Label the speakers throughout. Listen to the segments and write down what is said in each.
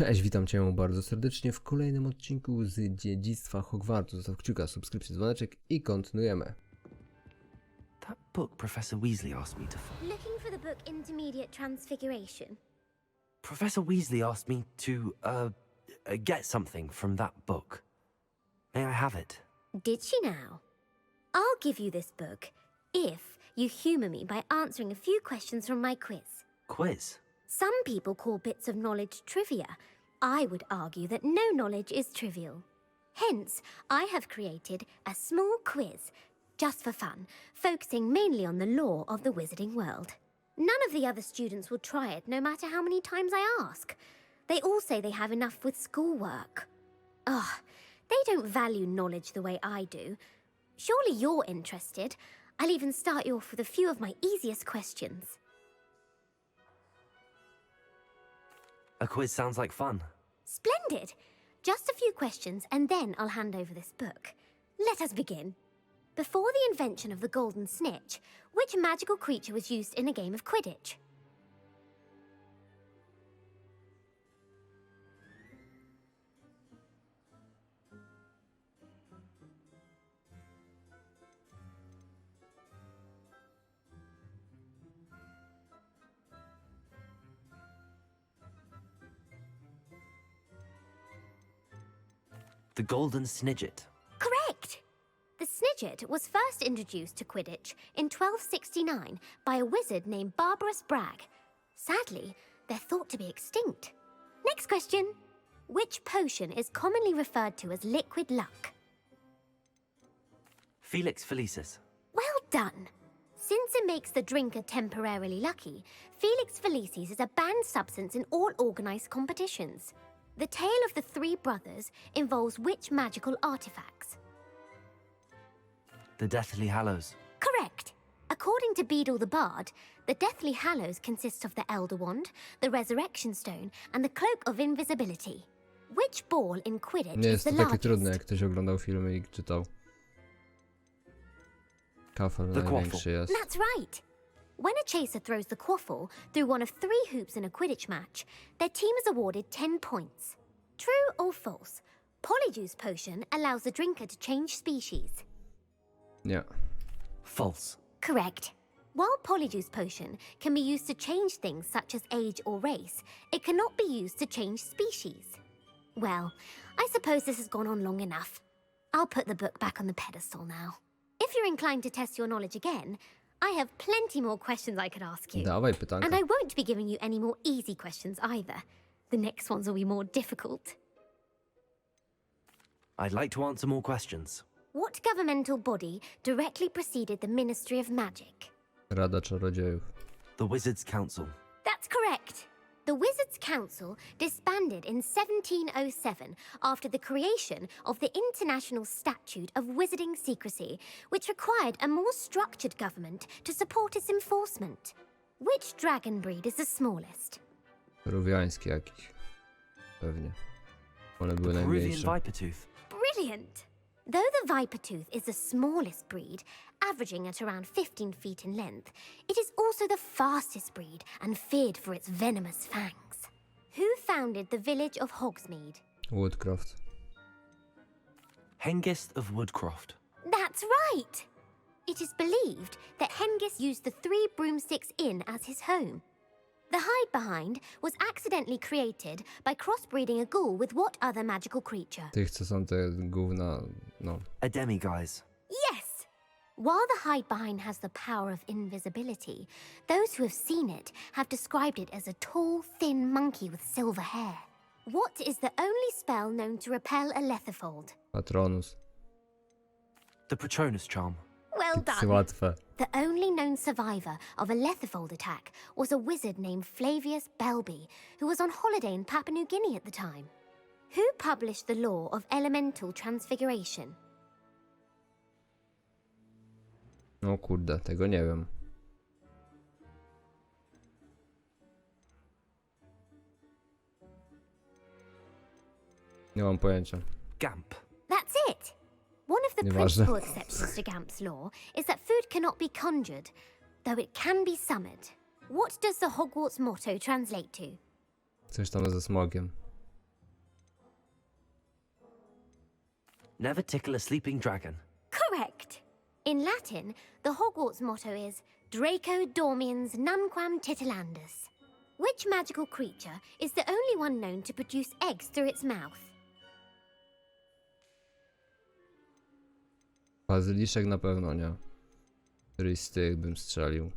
Speaker 1: Cześć, witam Cię bardzo serdecznie w kolejnym odcinku z Dziedzictwa Hogwartu. Zostaw kciuka, subskrypcję, dzwoneczek i kontynuujemy.
Speaker 2: That book Professor Weasley asked me to find.
Speaker 3: Looking for the book Intermediate Transfiguration.
Speaker 2: Professor Weasley asked me to, get something from that book. May I have it?
Speaker 3: Did she now? I'll give you this book if you humour me by answering a few questions from my quiz.
Speaker 2: Quiz?
Speaker 3: Some people call bits of knowledge trivia. I would argue that no knowledge is trivial. Hence, I have created a small quiz, just for fun, focusing mainly on the lore of the wizarding world. None of the other students will try it, no matter how many times I ask. They all say they have enough with schoolwork. Ugh, they don't value knowledge the way I do. Surely you're interested. I'll even start you off with a few of my easiest questions.
Speaker 2: A quiz sounds like fun.
Speaker 3: Splendid! Just a few questions and then I'll hand over this book. Let us begin. Before the invention of the golden snitch, which magical creature was used in a game of Quidditch?
Speaker 2: The Golden Snidget.
Speaker 3: Correct! The Snidget was first introduced to Quidditch in 1269 by a wizard named Barbarous Bragg. Sadly, they're thought to be extinct. Next question. Which potion is commonly referred to as liquid luck?
Speaker 2: Felix Felicis.
Speaker 3: Well done! Since it makes the drinker temporarily lucky, Felix Felicis is a banned substance in all organised competitions. The tale of the three brothers involves which magical artifacts?
Speaker 2: The Deathly Hallows.
Speaker 3: Correct! According to Beedle the Bard, the Deathly Hallows consists of the Elder Wand, the Resurrection Stone, and the Cloak of Invisibility. Which ball in Quidditch
Speaker 1: Nie
Speaker 3: is
Speaker 1: jest
Speaker 3: the
Speaker 1: to takie
Speaker 3: largest?
Speaker 1: trudne, jak ktoś oglądał filmy i czytał. Kafel
Speaker 2: The
Speaker 1: największy
Speaker 2: quaffle.
Speaker 1: jest.
Speaker 3: That's right! When a chaser throws the quaffle through one of 3 hoops in a Quidditch match, their team is awarded 10 points. True or false? Polyjuice potion allows the drinker to change species.
Speaker 1: Nie.
Speaker 2: False.
Speaker 3: Correct. While Polyjuice potion can be used to change things such as age or race, it cannot be used to change species. Well, I suppose this has gone on long enough. I'll put the book back on the pedestal now. If you're inclined to test your knowledge again, I have plenty more questions I could ask you.
Speaker 1: Dawaj pytanka.
Speaker 3: And I won't be giving you any more easy questions either. The next ones will be more difficult.
Speaker 2: I'd like to answer more questions.
Speaker 3: What governmental body directly preceded the Ministry of Magic?
Speaker 1: Rada Czarodziejów.
Speaker 2: The Wizards' Council.
Speaker 3: That's correct. The Wizards' Council disbanded in 1707 after the creation of the International Statute of Wizarding Secrecy, which required a more structured government to support its enforcement. Which dragon breed is the smallest?
Speaker 1: Peruwiański jakiś. Pewnie. One były
Speaker 2: The Peruvian
Speaker 1: najmniejsze.
Speaker 2: Vipertooth.
Speaker 3: Brilliant! Though the Vipertooth is the smallest breed, averaging at around 15 feet in length, it is also the fastest breed and feared for its venomous fangs. Who founded the village of Hogsmeade?
Speaker 1: Woodcroft.
Speaker 2: Hengist of Woodcroft.
Speaker 3: That's right! It is believed that Hengist used the 3 Broomsticks Inn as his home. The Hide-Behind was accidentally created by crossbreeding a ghoul with what other magical creature?
Speaker 1: Tych, co są te gówna, no.
Speaker 2: A demiguise.
Speaker 3: Yes! While the Hide-Behind has the power of invisibility, those who have seen it have described it as a tall, thin monkey with silver hair. What is the only spell known to repel a Lethifold?
Speaker 1: Patronus.
Speaker 2: The Patronus Charm.
Speaker 3: Well
Speaker 1: Jest
Speaker 3: done!
Speaker 1: łatwe.
Speaker 3: The only known survivor of a Lethifold attack was a wizard named Flavius Belby, who was on holiday in Papua New Guinea at the time. Who published the law of elemental transfiguration?
Speaker 1: No kurde, tego nie wiem. Nie mam pojęcia.
Speaker 2: Gamp.
Speaker 3: That's it! One of the
Speaker 1: Nieważne.
Speaker 3: principal exceptions to Gamp's law is that food cannot be conjured, though it can be summoned. What does the Hogwarts motto translate to?
Speaker 1: Coś tam ze smogiem.
Speaker 2: Never tickle a sleeping dragon.
Speaker 3: Correct. In Latin, the Hogwarts motto is Draco Dormiens Nunquam Titilandus. Which magical creature is the only one known to produce eggs through its mouth?
Speaker 1: Bazyliszek na pewno nie. Któryś z tych bym strzelił.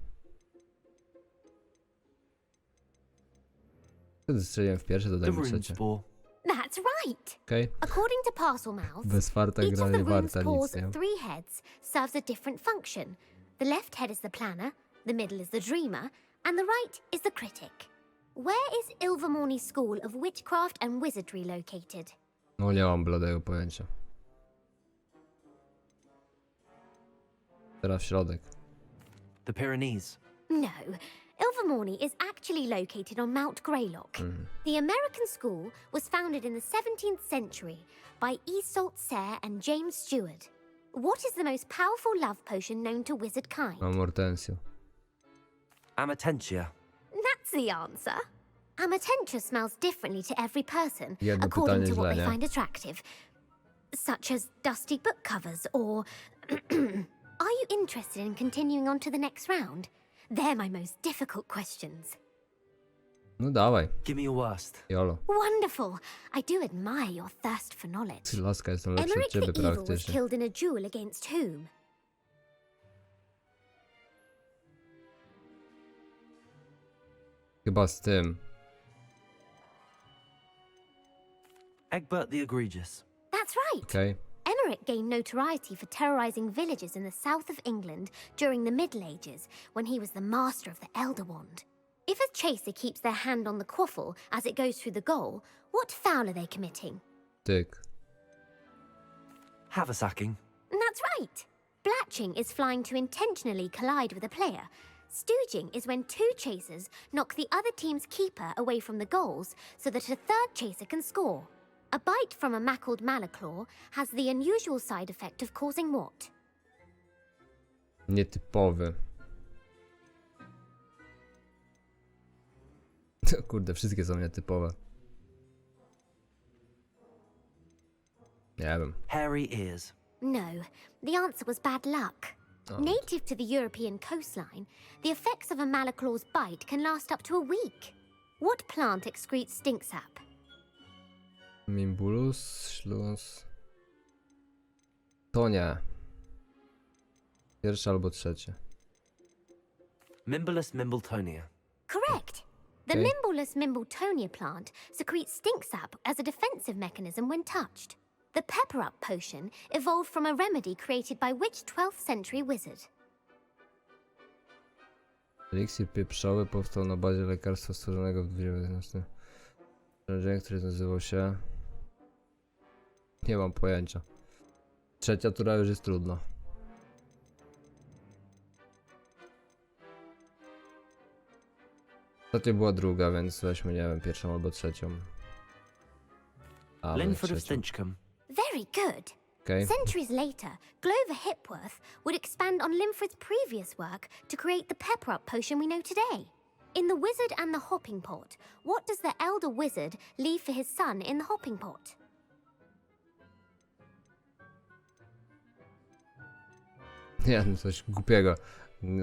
Speaker 1: Wtedy strzeliłem w pierwsze,
Speaker 2: The
Speaker 1: dodajmy
Speaker 2: rune
Speaker 1: trzecie.
Speaker 2: spore.
Speaker 3: That's right.
Speaker 1: Okej.
Speaker 3: According to Parselmouth,
Speaker 1: Bez farta
Speaker 3: each of
Speaker 1: gra
Speaker 3: the
Speaker 1: nie
Speaker 3: rune
Speaker 1: warta
Speaker 3: spore's
Speaker 1: nic, nie?
Speaker 3: 3 heads serves a different function. The left head is the planner, the middle is the dreamer, and the right is the critic. Where is Ilvermorny School of Witchcraft and Wizardry located?
Speaker 1: No nie mam bladego pojęcia. Teraz w środek.
Speaker 2: The Pyrenees.
Speaker 3: No, Ilvermorny is actually located on Mount Greylock. The American school was founded in the 17th century by Isolde Sayre and James Stewart. What is the most powerful love potion known to wizard kind?
Speaker 1: Mam Hortensio.
Speaker 2: Amatentia.
Speaker 3: That's the answer. Amatentia smells differently to every person,
Speaker 1: Jedno
Speaker 3: according
Speaker 1: pytanie
Speaker 3: to what
Speaker 1: źle,
Speaker 3: they
Speaker 1: nie?
Speaker 3: find attractive, such as dusty book covers or... Are you interested in continuing on to the next round? They're my most difficult questions.
Speaker 1: No dawaj.
Speaker 2: Give me your worst.
Speaker 1: Jolo.
Speaker 3: Wonderful. I do admire your thirst for knowledge.
Speaker 1: Laska jest lepsza od
Speaker 3: Emmerich the
Speaker 1: ciebie
Speaker 3: Evil was
Speaker 1: praktycznie.
Speaker 3: killed in a duel against whom?
Speaker 1: Chyba z tym.
Speaker 2: Egbert the Egregious.
Speaker 3: That's right.
Speaker 1: Okej.
Speaker 3: Emmerich gained notoriety for terrorizing villages in the south of England during the Middle Ages, when he was the master of the Elder Wand. If a chaser keeps their hand on the quaffle as it goes through the goal, what foul are they committing?
Speaker 1: Tyk.
Speaker 2: Haversacking.
Speaker 3: That's right. Blatching is flying to intentionally collide with a player. Stooging is when 2 chasers knock the other team's keeper away from the goals so that a third chaser can score. A bite from a mackled malaclaw has the unusual side effect of causing what?
Speaker 1: Nietypowy. Kurde, wszystkie są nietypowe. Nie wiem.
Speaker 2: Hairy ears.
Speaker 3: No, the answer was bad luck.
Speaker 1: Oh.
Speaker 3: Native to the European coastline, the effects of a malaclaw's bite can last up to a week. What plant excretes stink sap?
Speaker 1: Mimbulus, śluz. To nie. Pierwsze albo trzecie.
Speaker 2: Mimbulus mimbletonia.
Speaker 3: Correct. The
Speaker 1: Okay.
Speaker 3: Mimbulus mimbletonia plant secretes stink sap as a defensive mechanism when touched. The pepper up potion evolved from a remedy created by which 12th century wizard?
Speaker 1: Eliksir pieprzowy powstał na bazie lekarstwa stworzonego w XIX. Czarodziej, który nazywał się... Nie mam pojęcia. Trzecia tura już jest trudna. Ostatnio była druga, więc weźmy, nie wiem, pierwszą albo trzecią. A,
Speaker 2: Linford of
Speaker 1: trzecią.
Speaker 2: Stinchcombe.
Speaker 3: Very good.
Speaker 1: Okej.
Speaker 3: Centuries later, Glover Hipworth would expand on Linford's previous work to create the pepper up potion we know today. In The Wizard and the Hopping Pot, what does the elder wizard leave for his son in the hopping pot?
Speaker 1: Nie, no coś głupiego.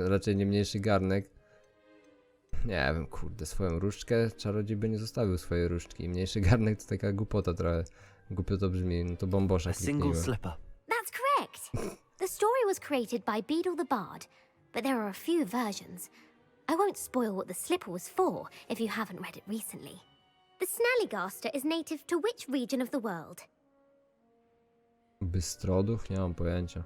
Speaker 1: Raczej nie mniejszy garnek. Nie wiem, kurde, swoją różdżkę czarodziej by nie zostawił swojej różdżki. Mniejszy garnek to taka głupota trochę. Głupio to brzmi, no to bombosza
Speaker 2: A single
Speaker 1: kliknijmy.
Speaker 2: slipper.
Speaker 3: That's correct. The story was created by Beadle the Bard, but there are a few versions. I won't spoil what the slipper was for if you haven't read it recently. The Snallygaster is native to which region of the world?
Speaker 1: Bystroduch? Nie mam pojęcia.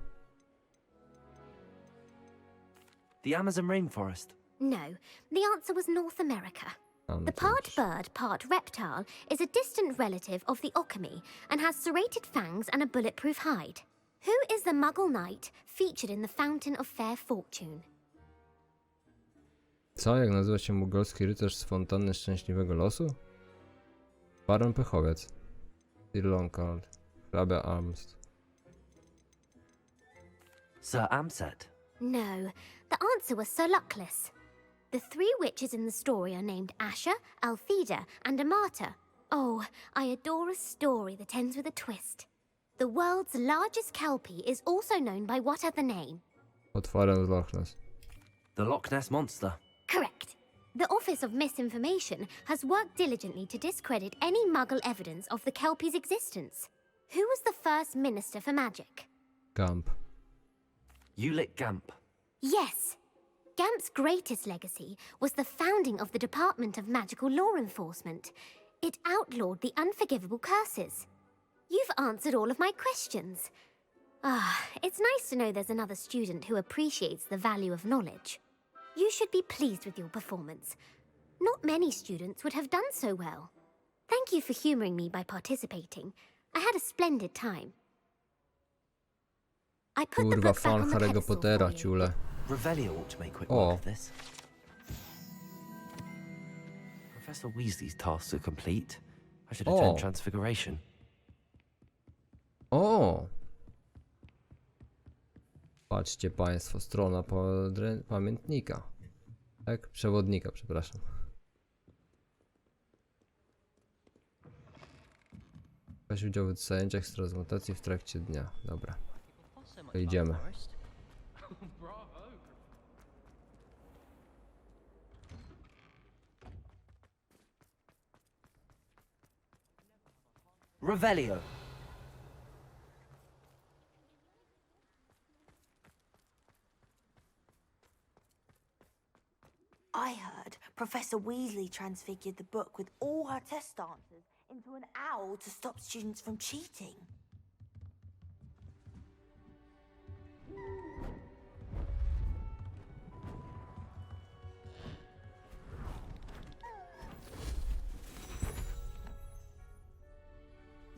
Speaker 2: The Amazon rainforest.
Speaker 3: No, the answer was North America.
Speaker 1: A, no
Speaker 3: The
Speaker 1: to
Speaker 3: part
Speaker 1: już.
Speaker 3: bird, part reptile is a distant relative of the Occamy and has serrated fangs and a bulletproof hide. Who is the Muggle knight featured in the Fountain of Fair Fortune?
Speaker 1: Co? Jak nazywa się mugolski rycerz z fontanny szczęśliwego losu? Baron Pechowiec. Sir Longcard. Hrabia Armst.
Speaker 2: Sir Amset.
Speaker 3: No, the answer was Sir Luckless. The 3 witches in the story are named Asher, Altheda, and Amata. Oh, I adore a story that ends with a twist. The world's largest kelpie is also known by what other name?
Speaker 1: Potworem z Loch Ness.
Speaker 2: The Loch Ness Monster.
Speaker 3: Correct. The Office of Misinformation has worked diligently to discredit any Muggle evidence of the kelpie's existence. Who was the first Minister for Magic?
Speaker 1: Gump.
Speaker 2: Ulick Gamp.
Speaker 3: Yes. Gamp's greatest legacy was the founding of the Department of Magical Law Enforcement. It outlawed the unforgivable curses. You've answered all of my questions. It's nice to know there's another student who appreciates the value of knowledge. You should be pleased with your performance. Not many students would have done so well. Thank you for humoring me by participating. I had a splendid time. I put the
Speaker 1: Kurwa,
Speaker 3: book back
Speaker 1: fan
Speaker 3: on the
Speaker 1: Harry'ego
Speaker 3: pedestal
Speaker 1: Pottera,
Speaker 3: for you.
Speaker 1: ciule.
Speaker 2: Revelio ought to make quick
Speaker 1: Oh.
Speaker 2: work of this. Professor Weasley's tasks are complete. I should attend
Speaker 1: Oh.
Speaker 2: Transfiguration.
Speaker 1: O! Patrzcie państwo, strona pamiętnika. Tak? Przewodnika, przepraszam. Weź udział w zajęciach z transmutacji w trakcie dnia. Dobra. To idziemy.
Speaker 2: Revelio.
Speaker 4: I heard Professor Weasley transfigured the book with all her test answers into an owl to stop students from cheating.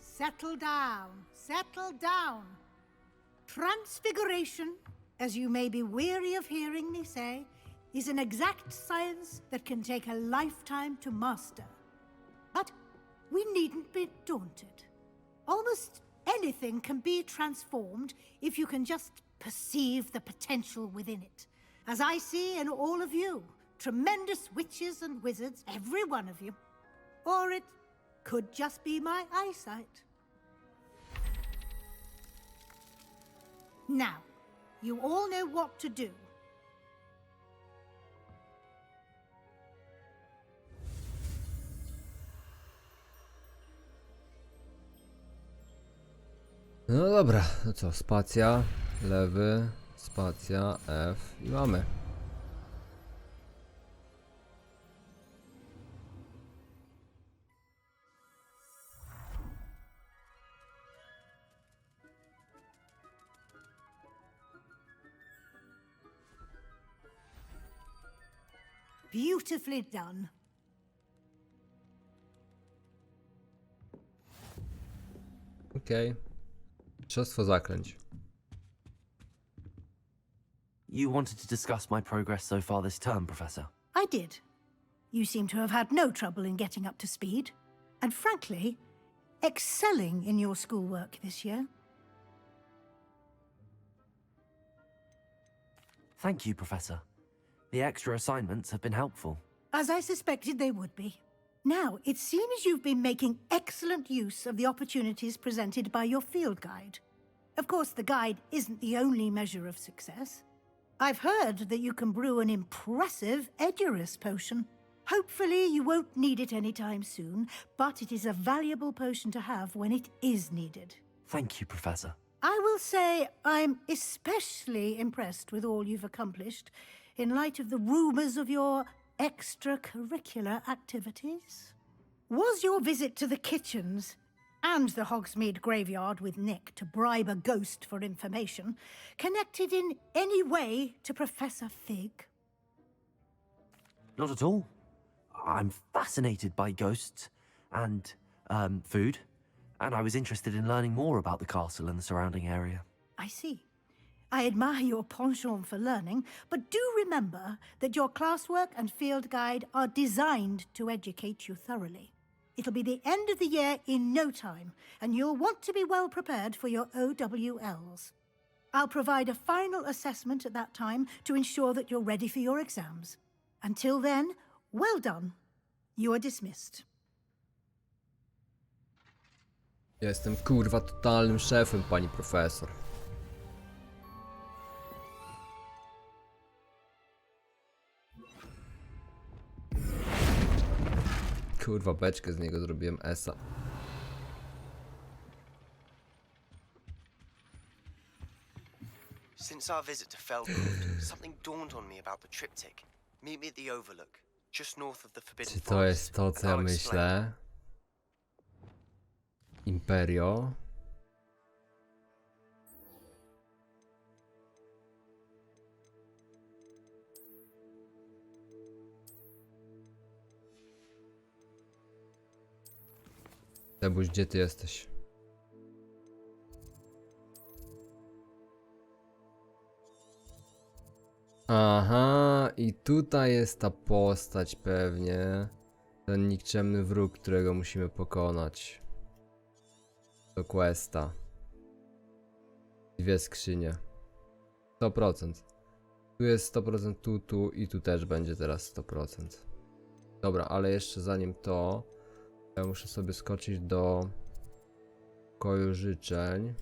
Speaker 5: Settle down, settle down. Transfiguration, as you may be weary of hearing me say, is an exact science that can take a lifetime to master. But we needn't be daunted. Almost anything can be transformed if you can just perceive the potential within it. As I see in all of you, tremendous witches and wizards, every one of you. Or it could just be my eyesight. Now, you all know what to do.
Speaker 1: No dobra, no co, spacja, lewy, spacja, F i mamy.
Speaker 5: Beautifully done.
Speaker 1: Okej. Mistrzostwo zaklęć.
Speaker 2: You wanted to discuss my progress so far this term, Professor.
Speaker 5: I did. You seem to have had no trouble in getting up to speed. And frankly, excelling in your schoolwork this year.
Speaker 2: Thank you, Professor. The extra assignments have been helpful.
Speaker 5: As I suspected they would be. Now, it seems you've been making excellent use of the opportunities presented by your field guide. Of course, the guide isn't the only measure of success. I've heard that you can brew an impressive Edurus potion. Hopefully, you won't need it anytime soon, but it is a valuable potion to have when it is needed.
Speaker 2: Thank you, Professor.
Speaker 5: I will say I'm especially impressed with all you've accomplished in light of the rumors of your extracurricular activities. Was your visit to the kitchens and the Hogsmeade graveyard with Nick to bribe a ghost for information connected in any way to Professor Fig?
Speaker 2: Not at all. I'm fascinated by ghosts and food, and I was interested in learning more about the castle and the surrounding area.
Speaker 5: I see. I admire your penchant for learning, but do remember that your classwork and field guide are designed to educate you thoroughly. It'll be the end of the year in no time, and you'll want to be well prepared for your OWLs. I'll provide a final assessment at that time to ensure that you're ready for your exams. Until then, well done. You are dismissed.
Speaker 1: Ja jestem kurwa totalnym szefem, pani profesor. Kurwa, beczkę z niego zrobiłem esa.
Speaker 6: Since our visit to Feldcroft, something dawned on me about the triptych. Meet me at the Overlook, just north of the Forbidden
Speaker 1: Czy to
Speaker 6: Forest,
Speaker 1: jest to,
Speaker 6: and
Speaker 1: co ja
Speaker 6: I'll explain.
Speaker 1: myślę? Imperio? Tebuś, gdzie ty jesteś? Aha, i tutaj jest ta postać pewnie. Ten nikczemny wróg, którego musimy pokonać. Do questa. 2 skrzynie. 100%. Tu jest 100%, tu i tu też będzie teraz 100%. Dobra, ale jeszcze zanim to, ja muszę sobie skoczyć do pokoju życzeń.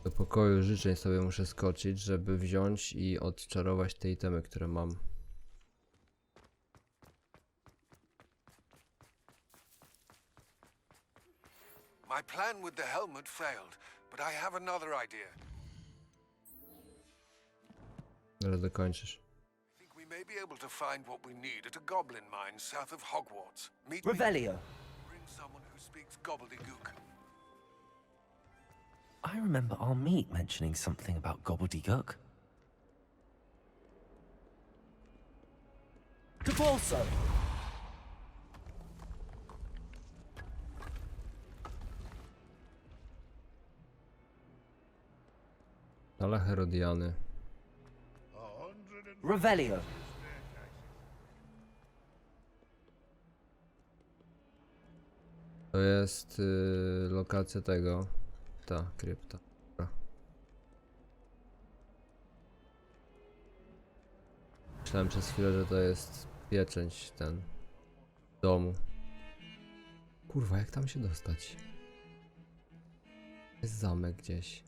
Speaker 1: Do pokoju życzeń sobie muszę skoczyć, żeby wziąć i odczarować te itemy, które mam.
Speaker 7: My plan with the helmet failed, but I have another idea.
Speaker 1: Zaraz dokończysz.
Speaker 7: I think we may be able to find what we need at a goblin mine south of Hogwarts. Meet me.
Speaker 2: Revelio.
Speaker 7: Bring someone who speaks gobbledygook.
Speaker 2: I remember our meet mentioning something about gobbledygook. To Balso!
Speaker 1: Ale Herodiany.
Speaker 2: Revelio.
Speaker 1: To jest lokacja tego. Ta krypta. Dobra. Myślałem przez chwilę, że to jest pieczęć ten domu. Kurwa, jak tam się dostać? Jest zamek gdzieś.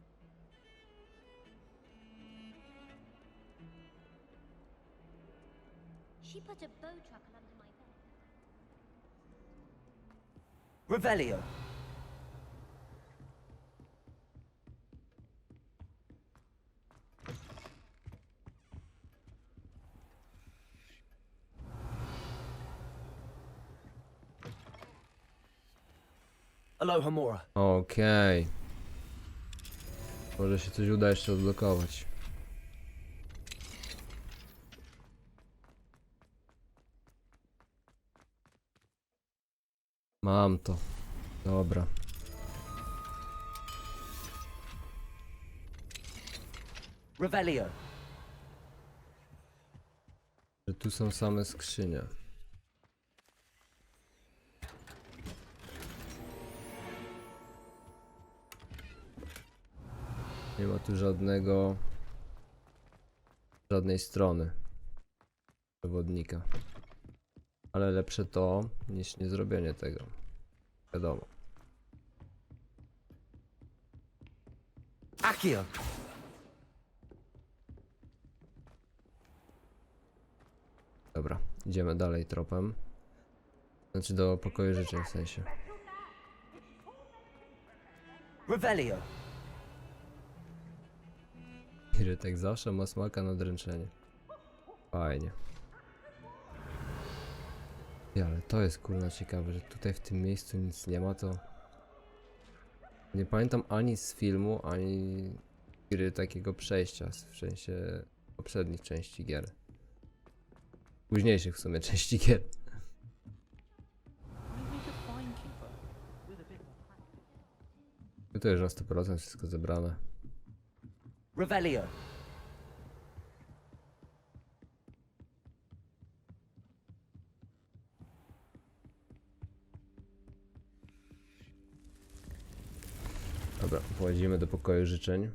Speaker 3: She put a bow truckle under my bed.
Speaker 2: Revelio. Alohomora.
Speaker 1: Okej. Może się coś uda jeszcze odblokować. Mam to. Dobra.
Speaker 2: Revelio.
Speaker 1: Że tu są same skrzynie. Nie ma tu żadnej strony przewodnika. Ale lepsze to niż nie zrobienie tego. Wiadomo.
Speaker 2: Accio.
Speaker 1: Dobra, idziemy dalej tropem. Znaczy do pokoju życzeń w sensie.
Speaker 2: Revelio.
Speaker 1: Irytek zawsze ma smaka na dręczenie. Fajnie. Ale to jest kurna ciekawe, że tutaj w tym miejscu nic nie ma, to... Nie pamiętam ani z filmu, ani gry takiego przejścia, w sensie poprzednich części gier. Późniejszych w sumie części gier. To już na 100% wszystko zebrane.
Speaker 2: Revelio.
Speaker 1: Dobra, wchodzimy do pokoju życzeń.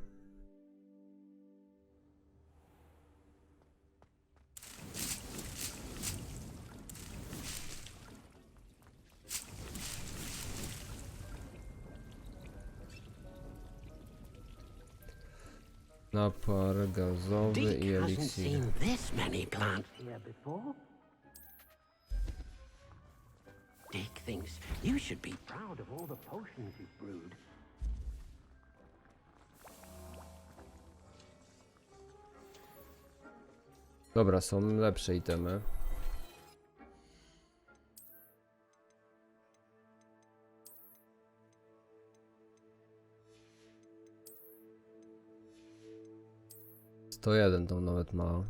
Speaker 1: Napar gazowy i
Speaker 8: Dick hasn't
Speaker 1: eliksir.
Speaker 8: seen this many plants here before. Dick thinks you should be proud of all the potions you've brewed.
Speaker 1: Dobra, są lepsze itemy. To jeden tą nawet ma.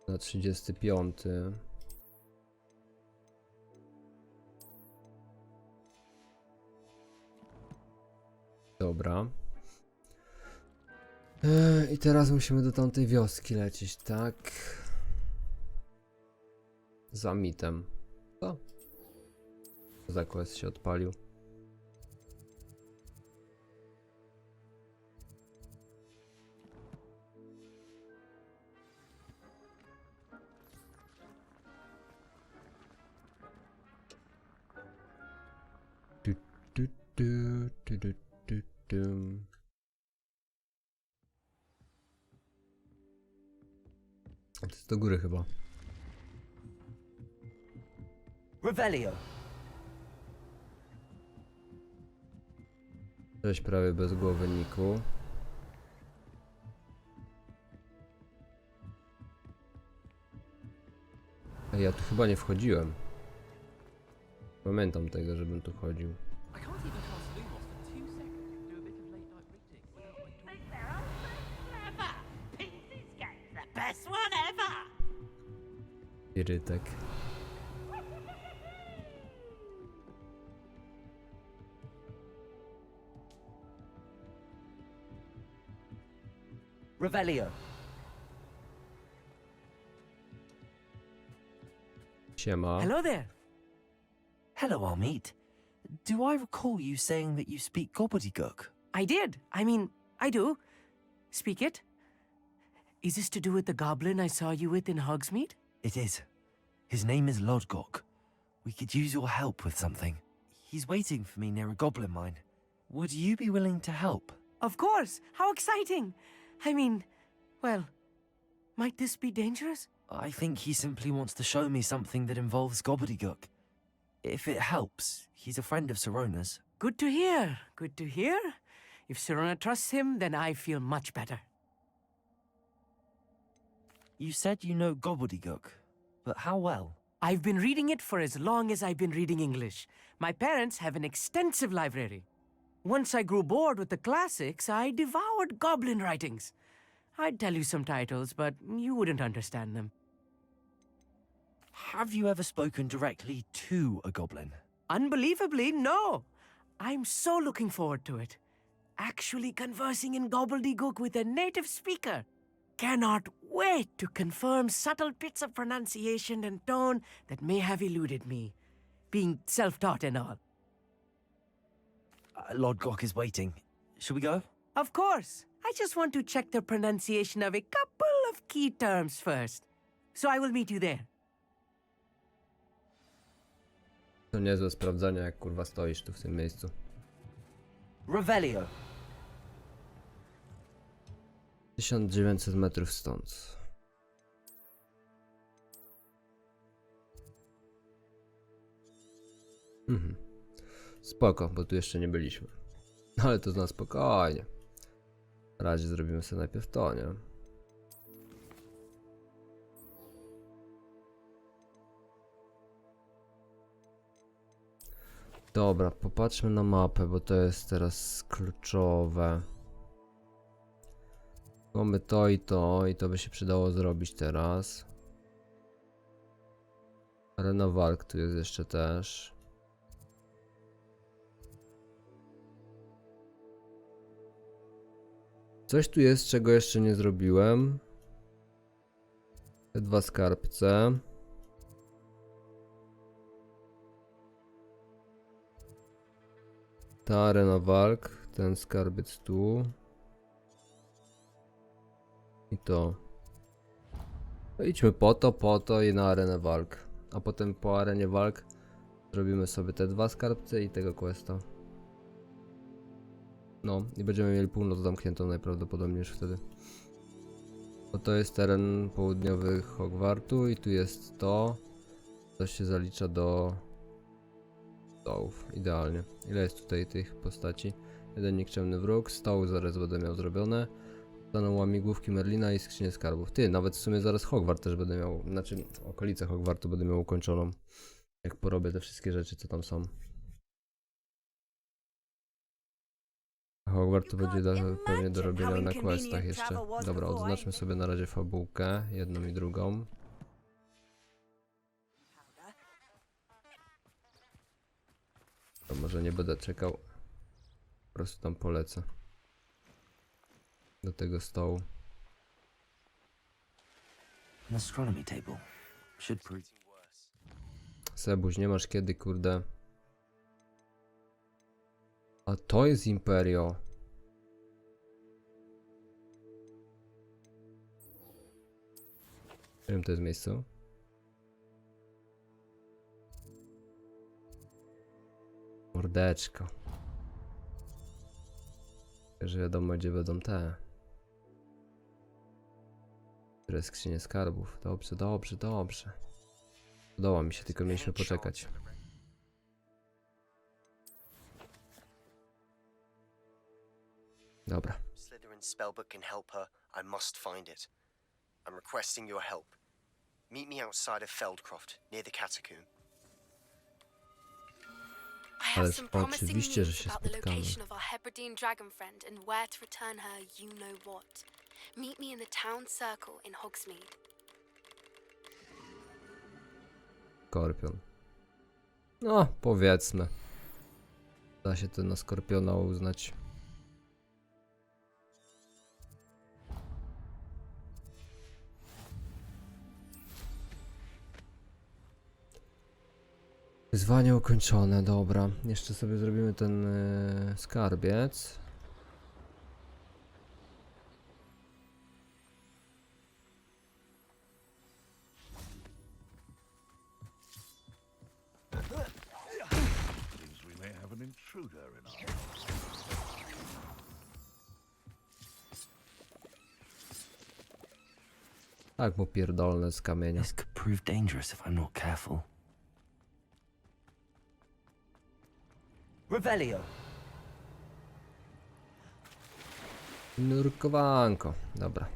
Speaker 1: Na 35. Dobra. I teraz musimy do tamtej wioski lecieć, tak? Za mitem. Co? Za quest się odpalił. Du, du, du, du, du, du, du. A to jest do góry chyba.
Speaker 2: Revelio.
Speaker 1: Cześć, prawie bez głowy Niku. Ej, ja tu chyba nie wchodziłem. Pamiętam tego, żebym tu chodził.
Speaker 8: Best one ever!
Speaker 1: Irytek.
Speaker 2: Revelio.
Speaker 1: Siema.
Speaker 2: Hello there. Hello, Armit. Do I recall you saying that you speak gobbledygook?
Speaker 9: I did. I mean, I do. Speak it. Is this to do with the goblin I saw you with in Hogsmeade?
Speaker 2: It is. His name is Lodgok. We could use your help with something. He's waiting for me near a goblin mine. Would you be willing to help?
Speaker 9: Of course. How exciting. I mean, well, might this be dangerous?
Speaker 2: I think he simply wants to show me something that involves gobbledygook. If it helps, he's a friend of Sirona's.
Speaker 9: Good to hear. Good to hear. If Sirona trusts him, then I feel much better.
Speaker 2: You said you know gobbledygook, but how well?
Speaker 9: I've been reading it for as long as I've been reading English. My parents have an extensive library. Once I grew bored with the classics, I devoured goblin writings. I'd tell you some titles, but you wouldn't understand them.
Speaker 2: Have you ever spoken directly to a goblin?
Speaker 9: Unbelievably, no. I'm so looking forward to it. Actually conversing in gobbledygook with a native speaker. Cannot wait to confirm subtle bits of pronunciation and tone that may have eluded me, being self-taught and all.
Speaker 2: Lodgok is waiting. Shall we go?
Speaker 9: Of course. I just want to check the pronunciation of a couple of key terms first. So I will meet you there.
Speaker 1: To niezłe sprawdzanie, jak kurwa stoisz tu w tym miejscu.
Speaker 2: Revelio.
Speaker 1: 1900 metrów stąd. Spoko, bo tu jeszcze nie byliśmy. Ale to na spokojnie. Na razie zrobimy sobie najpierw to, nie? Dobra, popatrzmy na mapę, bo to jest teraz kluczowe. Mamy to i to by się przydało zrobić teraz. Arena walk tu jest jeszcze też. Coś tu jest, czego jeszcze nie zrobiłem. Te dwa skarbce. Ta arena walk, ten skarbiec tu. I to. No idźmy po to i na arenę walk. A potem po arenie walk Zrobimy sobie te 2 skarbce i tego questa. No i będziemy mieli północ zamkniętą najprawdopodobniej już wtedy. Bo to jest teren południowy Hogwartu i tu jest to. To się zalicza do stołów. Idealnie. Ile jest tutaj tych postaci? Jeden nikczemny wróg. Stoły zaraz będę miał zrobione. Staną łamigłówki Merlina i skrzynię skarbów. Ty, nawet w sumie zaraz Hogwart też będę miał. Znaczy okolice Hogwartu będę miał ukończoną. Jak porobię te wszystkie rzeczy, co tam są. Hogwart to będzie pewnie do robienia na questach jeszcze. Dobra, odznaczmy sobie na razie fabułkę, jedną i drugą. To może nie będę czekał. Po prostu tam polecę. Do tego stołu.
Speaker 2: An astronomy table should prove.
Speaker 1: Sebuś, nie masz kiedy, kurde. A to jest Imperio. W którym to jest miejscu? Mordeczko. Że wiadomo, gdzie będą te. Które skrzynie skarbów. Dobrze, dobrze, dobrze. Podoba mi się, tylko mieliśmy poczekać. Dobra.
Speaker 6: Slytherin's spellbook can help her. I must find it. I'm requesting your help. Meet me outside of Feldcroft, near the catacomb.
Speaker 10: I have
Speaker 1: Ależ
Speaker 10: some promising
Speaker 1: oczywiście, że
Speaker 10: news
Speaker 1: się
Speaker 10: about the
Speaker 1: spotkamy.
Speaker 10: location of our Hebridean dragon friend and where to return her you know what. Meet me in the town circle in Hogsmeade.
Speaker 1: Skorpion. No, powiedzmy. Da się to na skorpiona uznać. Wyzwanie ukończone, dobra. Jeszcze sobie zrobimy ten skarbiec.
Speaker 7: Seems we may have an intruder in our
Speaker 1: Tak mu pierdolne z kamienia.
Speaker 2: This could prove dangerous if I'm not careful.
Speaker 9: Revelio.
Speaker 1: Nurkowanko. Dobra.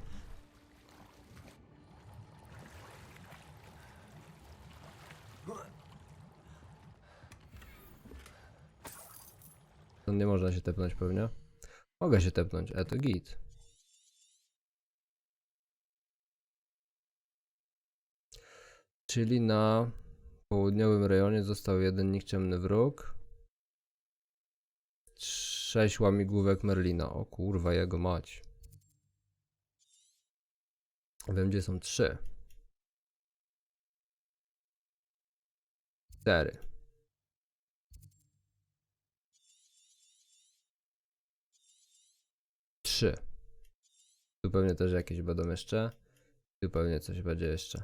Speaker 1: To nie można się tepnąć pewnie. Mogę się tepnąć, to git. Czyli na południowym rejonie został jeden nikczemny wróg. 6 łamigłówek Merlina. O kurwa, jego mać. Wiem, gdzie są 3. 4. 3. Tu pewnie też jakieś będą jeszcze. Tu pewnie coś będzie jeszcze.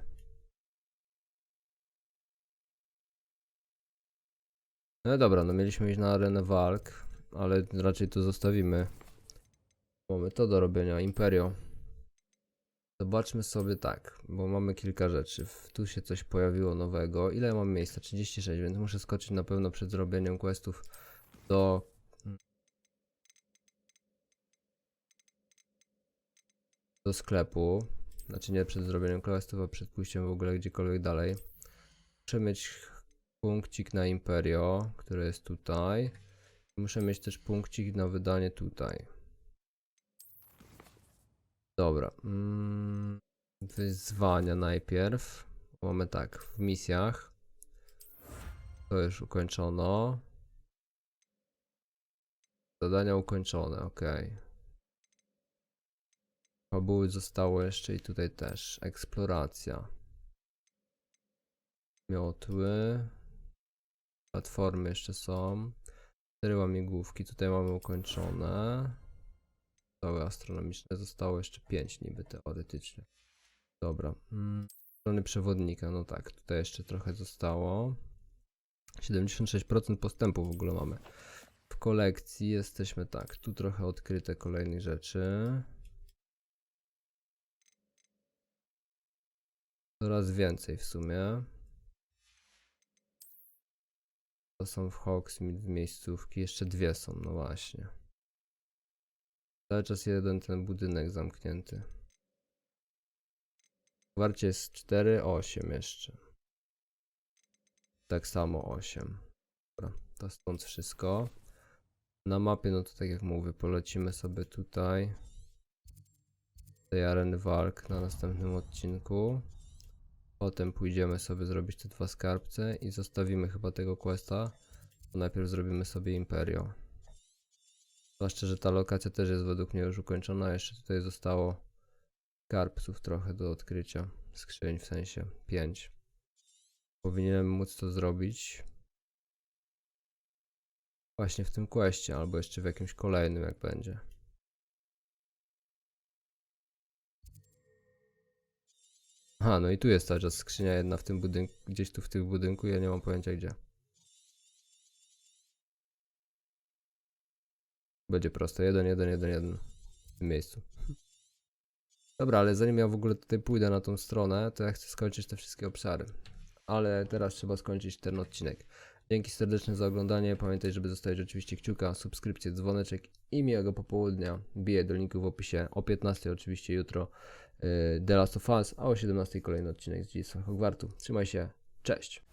Speaker 1: No dobra, no mieliśmy iść na arenę walk, ale raczej to zostawimy. Mamy to do robienia, Imperio. Zobaczmy sobie tak, bo mamy kilka rzeczy. Tu się coś pojawiło nowego. Ile ja mam miejsca? 36, więc muszę skoczyć na pewno przed zrobieniem questów do sklepu. Znaczy nie przed zrobieniem questów, a przed pójściem w ogóle gdziekolwiek dalej. Muszę mieć punkcik na Imperio, które jest tutaj. Muszę mieć też punkcik na wydanie tutaj. Dobra. Wyzwania najpierw. Mamy tak, w misjach. To już ukończono. Zadania ukończone, ok. Fabuły zostało jeszcze i tutaj też. Eksploracja. Miotły. Platformy jeszcze są. 4 łamigłówki tutaj mamy ukończone. Całe astronomiczne. Zostało jeszcze 5 niby teoretycznie. Dobra. Strony przewodnika. No tak, tutaj jeszcze trochę zostało. 76% postępu w ogóle mamy. W kolekcji jesteśmy tak, tu trochę odkryte kolejnych rzeczy. Coraz więcej w sumie. To są w Hogsmeade w miejscówki, jeszcze dwie są, no właśnie. Cały czas jeden ten budynek zamknięty. W Hogwarcie jest 4, 8 jeszcze. Tak samo 8. Dobra, to stąd wszystko. Na mapie, no to tak jak mówię, polecimy sobie tutaj tej areny walk na następnym odcinku. Potem pójdziemy sobie zrobić te 2 skarbce i zostawimy chyba tego questa. To najpierw zrobimy sobie Imperium. Zwłaszcza, że ta lokacja też jest według mnie już ukończona. Jeszcze tutaj zostało skarbców trochę do odkrycia. Skrzyń w sensie 5. Powinienem móc to zrobić właśnie w tym questie, albo jeszcze w jakimś kolejnym, jak będzie. Aha, no i tu jest cały czas skrzynia jedna w tym budynku, gdzieś tu w tym budynku, ja nie mam pojęcia gdzie. Będzie prosto, 1, 1, 1, 1 w tym miejscu. Dobra, ale zanim ja w ogóle tutaj pójdę na tą stronę, to ja chcę skończyć te wszystkie obszary. Ale teraz trzeba skończyć ten odcinek. Dzięki serdeczne za oglądanie. Pamiętaj, żeby zostawić oczywiście kciuka, subskrypcję, dzwoneczek i miłego popołudnia. Biję do linku w opisie. O 15 oczywiście jutro The Last of Us, a o 17 kolejny odcinek z Dziedzictwa Hogwartu. Trzymaj się, cześć!